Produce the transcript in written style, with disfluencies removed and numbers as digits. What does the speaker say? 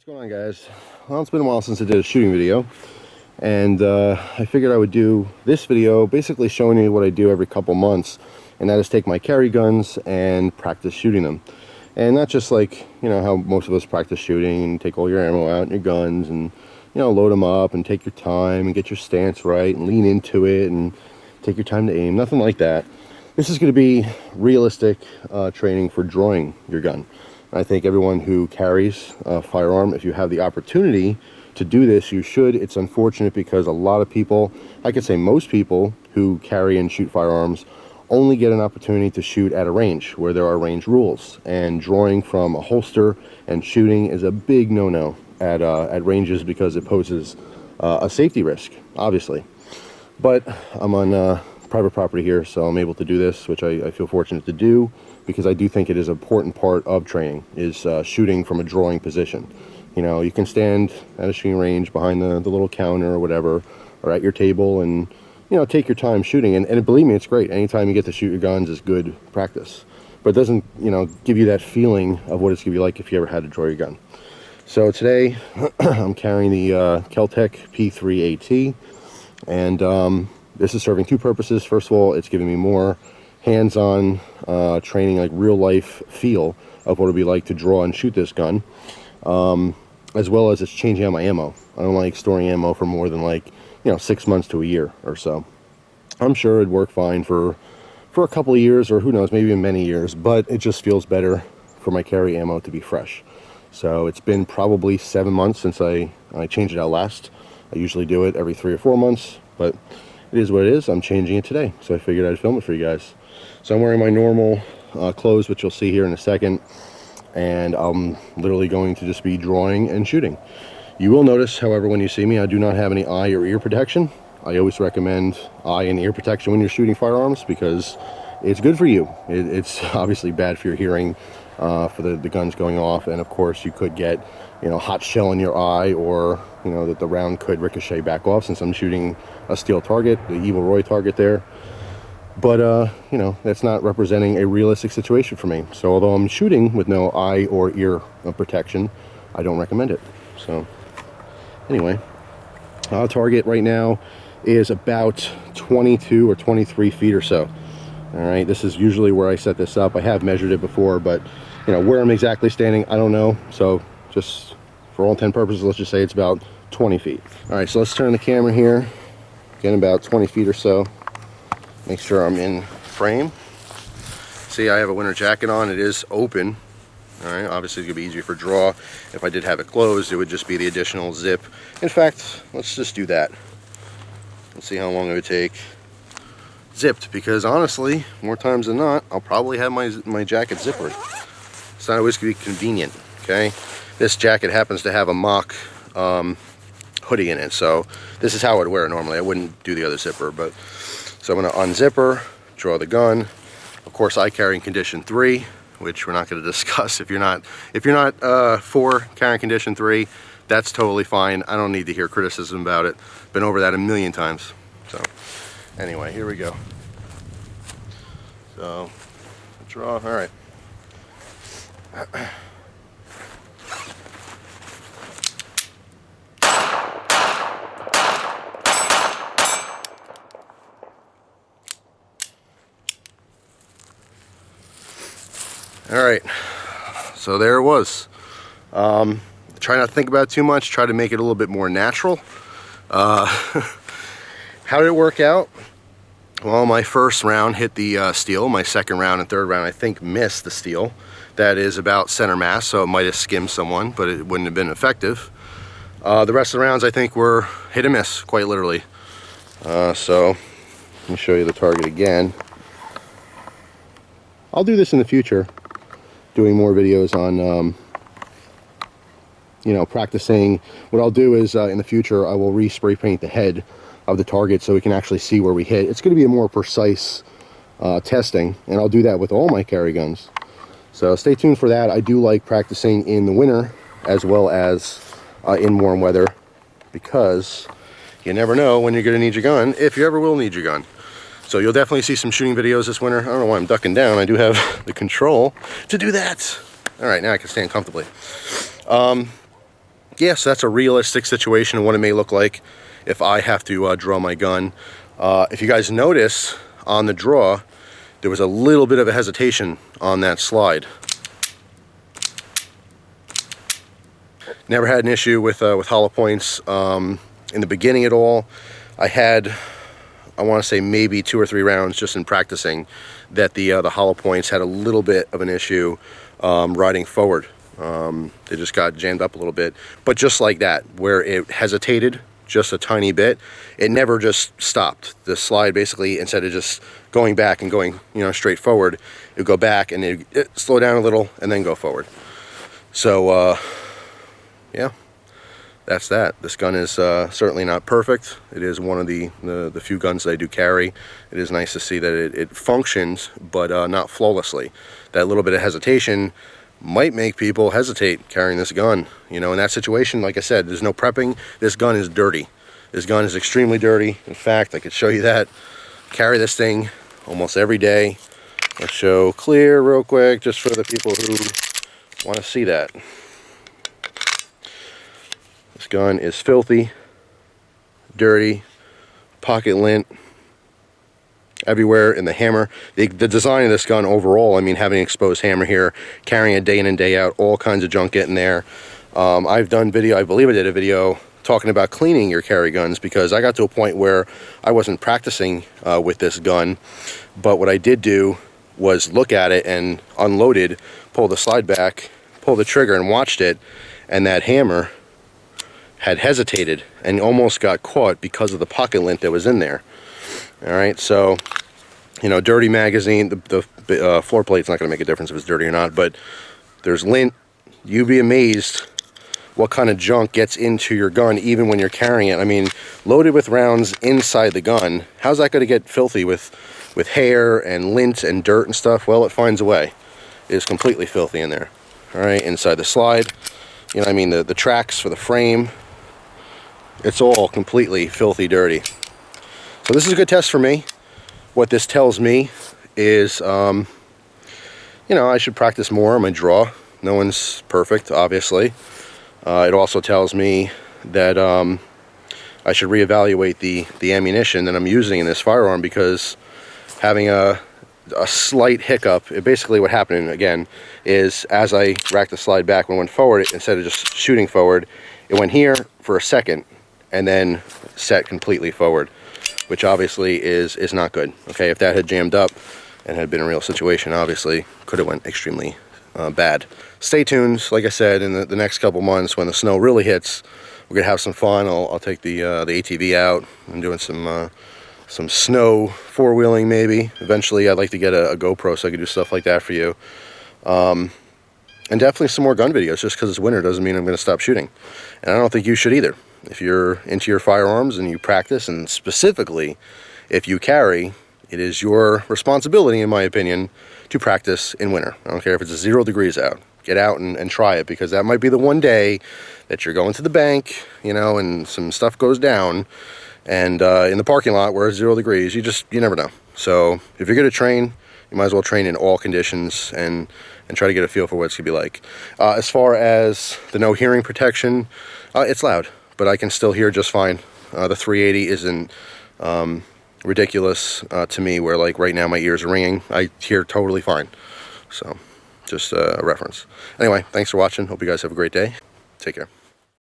What's going on, guys? Well, it's been a while since I did a shooting video, and I figured I would do this video basically showing you what I do every couple months, and that is take my carry guns and practice shooting them. And not just like, you know, how most of us practice shooting and take all your ammo out and your guns and, you know, load them up and take your time and get your stance right and lean into it and take your time to aim. Nothing like that. This is going to be realistic training for drawing your gun. I think everyone who carries a firearm, if you have the opportunity to do this, you should. It's unfortunate because a lot of people, I could say most people who carry and shoot firearms, only get an opportunity to shoot at a range where there are range rules. And drawing from a holster and shooting is a big no-no at ranges because it poses a safety risk, obviously. But I'm on private property here, so I'm able to do this, which I feel fortunate to do, because I do think it is an important part of training, is shooting from a drawing position. You know, you can stand at a shooting range behind the little counter or whatever, or at your table, and, you know, take your time shooting. And believe me, it's great. Anytime you get to shoot your guns is good practice. But it doesn't, you know, give you that feeling of what it's going to be like if you ever had to draw your gun. So today, I'm carrying the Kel-Tec P-3AT, and this is serving two purposes. First of all, it's giving me more hands-on training, like real-life feel of what it would be like to draw and shoot this gun, as well as it's changing out my ammo. I don't like storing ammo for more than, like, you know, 6 months to a year or so. I'm sure it'd work fine for a couple of years, or who knows, maybe in many years, but it just feels better for my carry ammo to be fresh. So it's been probably 7 months since I changed it out last. I usually do it every 3 or 4 months, but it is what it is. I'm changing it today, so I figured I'd film it for you guys. So I'm wearing my normal clothes, which you'll see here in a second, and I'm literally going to just be drawing and shooting. You will notice, however, when you see me, I do not have any eye or ear protection. I always recommend eye and ear protection when you're shooting firearms because it's good for you. It's obviously bad for your hearing, for the guns going off, and of course you could get, you know, hot shell in your eye, or, you know, that the round could ricochet back off, since I'm shooting a steel target, the Evil Roy target there. But you know, that's not representing a realistic situation for me. So although I'm shooting with no eye or ear protection, I don't recommend it. So anyway, target right now is about 22 or 23 feet or so. All right, this is usually where I set this up. I have measured it before, but, you know, where I'm exactly standing, I don't know. So just for all intent purposes, let's just say it's about 20 feet. All right, so let's turn the camera here. Again, about 20 feet or so. Make sure I'm in frame. See, I have a winter jacket on. It is open. All right, obviously it's gonna be easier for draw. If I did have it closed, it would just be the additional zip. In fact, let's just do that. Let's see how long it would take zipped, because honestly, more times than not, I'll probably have my jacket zippered. It's not always gonna be convenient, okay? This jacket happens to have a mock hoodie in it, so this is how I would wear it normally. I wouldn't do the other zipper, but so I'm going to unzipper, draw the gun. Of course, I carry in condition 3, which we're not going to discuss. If you're not for carrying condition 3, that's totally fine. I don't need to hear criticism about it. Been over that a million times. So anyway, here we go. So draw. All right. All right, so there it was. Try not to think about it too much. Try to make it a little bit more natural. How did it work out? Well, my first round hit the steel. My second round and third round, I think, missed the steel. That is about center mass, so it might have skimmed someone, but it wouldn't have been effective. The rest of the rounds, I think, were hit and miss, quite literally. So let me show you the target again. I'll do this in the future, doing more videos on, you know, practicing. What I'll do is, in the future, I will re-spray paint the head of the target so we can actually see where we hit. It's going to be a more precise testing, and I'll do that with all my carry guns. So stay tuned for that. I do like practicing in the winter as well as in warm weather, because you never know when you're going to need your gun, if you ever will need your gun. So you'll definitely see some shooting videos this winter. I don't know why I'm ducking down. I do have the control to do that. All right, now I can stand comfortably. yeah, so that's a realistic situation of what it may look like if I have to draw my gun. If you guys notice on the draw, there was a little bit of a hesitation on that slide. Never had an issue with hollow points in the beginning at all. I had, I want to say maybe 2 or 3 rounds just in practicing that the hollow points had a little bit of an issue riding forward. They just got jammed up a little bit, but just like that, where it hesitated just a tiny bit, it never just stopped. The slide basically, instead of just going back and going, you know, straight forward, it would go back and it slow down a little and then go forward. So yeah, that's that. This gun is certainly not perfect. It is one of the few guns that I do carry. It is nice to see that it functions, but not flawlessly. That little bit of hesitation might make people hesitate carrying this gun. You know, in that situation, like I said, there's no prepping. This gun is dirty. This gun is extremely dirty. In fact, I could show you that. Carry this thing almost every day. Let's show clear real quick, just for the people who want to see that. This gun is filthy, dirty, pocket lint everywhere in the hammer. The design of this gun overall, I mean, having an exposed hammer here, carrying it day in and day out, all kinds of junk getting there. I've done video, I believe I did a video talking about cleaning your carry guns, because I got to a point where I wasn't practicing with this gun, but what I did do was look at it and unload it, pull the slide back, pull the trigger and watched it, and that hammer had hesitated and almost got caught because of the pocket lint that was in there. All right, so, you know, dirty magazine, the floor plate's not going to make a difference if it's dirty or not, but there's lint. You'd be amazed what kind of junk gets into your gun even when you're carrying it. I mean, loaded with rounds inside the gun, how's that going to get filthy with hair and lint and dirt and stuff? Well, it finds a way. It is completely filthy in there. All right, inside the slide, you know, I mean, the tracks for the frame, it's all completely filthy dirty. So this is a good test for me. What this tells me is, you know, I should practice more on my draw. No one's perfect, obviously. It also tells me that I should reevaluate the ammunition that I'm using in this firearm, because having a slight hiccup, basically what happened, again, is as I racked the slide back when it went forward, instead of just shooting forward, it went here for a second and then set completely forward, which obviously is not good. Okay, if that had jammed up and had been a real situation, obviously could have went extremely bad. Stay tuned. Like I said, in the next couple months when the snow really hits, we're gonna have some fun. I'll take the ATV out. I'm doing some snow four-wheeling maybe. Eventually I'd like to get a GoPro so I can do stuff like that for you. And definitely some more gun videos. Just because it's winter doesn't mean I'm going to stop shooting. And I don't think you should either. If you're into your firearms and you practice, and specifically if you carry, it is your responsibility, in my opinion, to practice in winter. I don't care if it's 0 degrees out. Get out and try it, because that might be the one day that you're going to the bank, you know, and some stuff goes down, and in the parking lot where it's 0 degrees, you never know. So if you're going to train, you might as well train in all conditions and try to get a feel for what it's going to be like. As far as the no hearing protection, it's loud, but I can still hear just fine. The 380 isn't ridiculous to me, where like right now my ears are ringing. I hear totally fine. So just a reference. Anyway, thanks for watching. Hope you guys have a great day. Take care.